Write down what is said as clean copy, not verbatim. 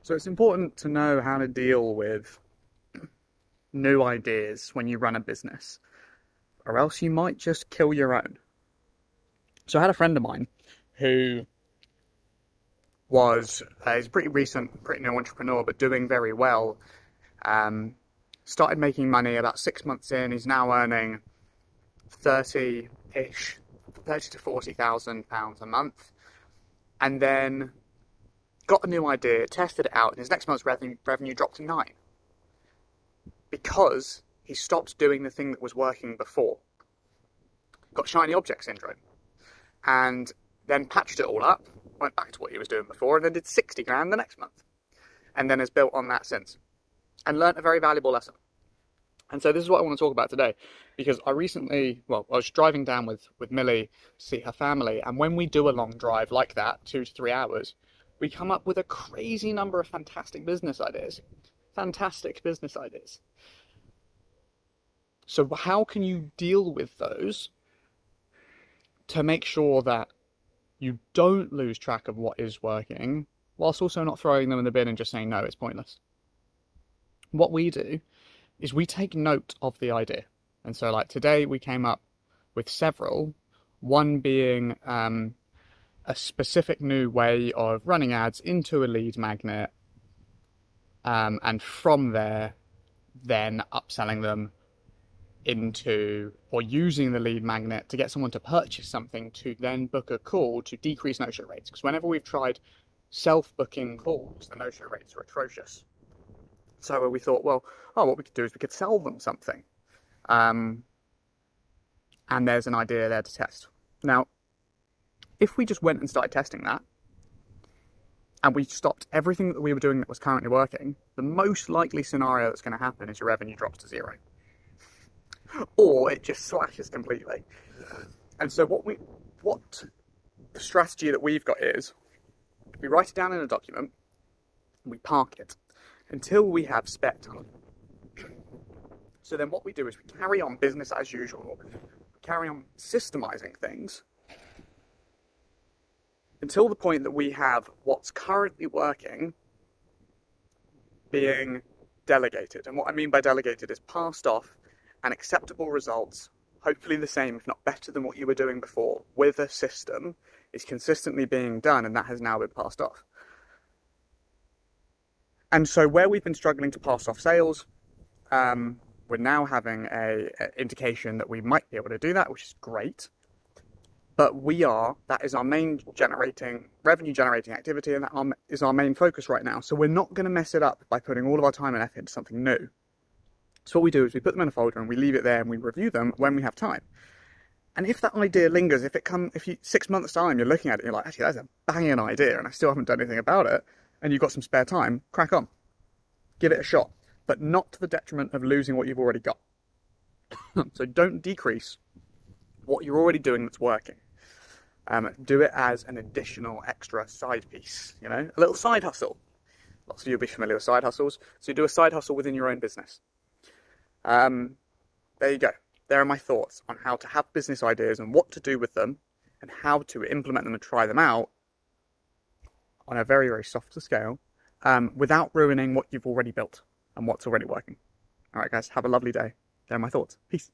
So it's important to know how to deal with new ideas when you run a business, or else you might just kill your own. So I had a friend of mine who he's a pretty recent, pretty new entrepreneur, but doing very well. Started making money about 6 months in. He's now earning 30-ish, 30 to 40,000 pounds a month, and then got a new idea, tested it out, and his next month's revenue dropped to 9 because he stopped doing the thing that was working before. Got shiny object syndrome, and then patched it all up, went back to what he was doing before, and then did 60 grand the next month, and then has built on that since, and learnt a very valuable lesson. And so this is what I want to talk about today, because I was driving down with Millie to see her family, and when we do a long drive like that, 2 to 3 hours, we come up with a crazy number of fantastic business ideas. So how can you deal with those to make sure that you don't lose track of what is working, whilst also not throwing them in the bin and just saying, no, it's pointless? What we do is we take note of the idea. And so like today we came up with several, one being a specific new way of running ads into a lead magnet, and from there then upselling them into, or using the lead magnet to get someone to purchase something to then book a call to decrease no-show rates. Because whenever we've tried self-booking calls, the no-show rates are atrocious. So we thought, well, what we could do is we could sell them something. And there's an idea there to test. Now, if we just went and started testing that, and we stopped everything that we were doing that was currently working, the most likely scenario that's going to happen is your revenue drops to 0. Or it just slashes completely. And so what the strategy that we've got is, we write it down in a document, and we park it until we have spare time. So then what we do is we carry on business as usual, we carry on systemizing things until the point that we have what's currently working being delegated. And what I mean by delegated is passed off, and acceptable results, hopefully the same, if not better than what you were doing before, with a system, is consistently being done, and that has now been passed off. And so where we've been struggling to pass off sales, we're now having an indication that we might be able to do that, which is great. But that is our main revenue generating activity, and that is our main focus right now. So we're not going to mess it up by putting all of our time and effort into something new. So what we do is we put them in a folder and we leave it there and we review them when we have time. And if that idea lingers, if 6 months time you're looking at it and you're like, actually that's a banging idea and I still haven't done anything about it, and you've got some spare time, crack on. Give it a shot, but not to the detriment of losing what you've already got. So don't decrease what you're already doing that's working. Do it as an additional extra side piece, a little side hustle. Lots of you will be familiar with side hustles. So you do a side hustle within your own business. There you go. There are my thoughts on how to have business ideas and what to do with them and how to implement them and try them out on a very, very softer scale, without ruining what you've already built and what's already working. All right, guys, have a lovely day. There are my thoughts. Peace.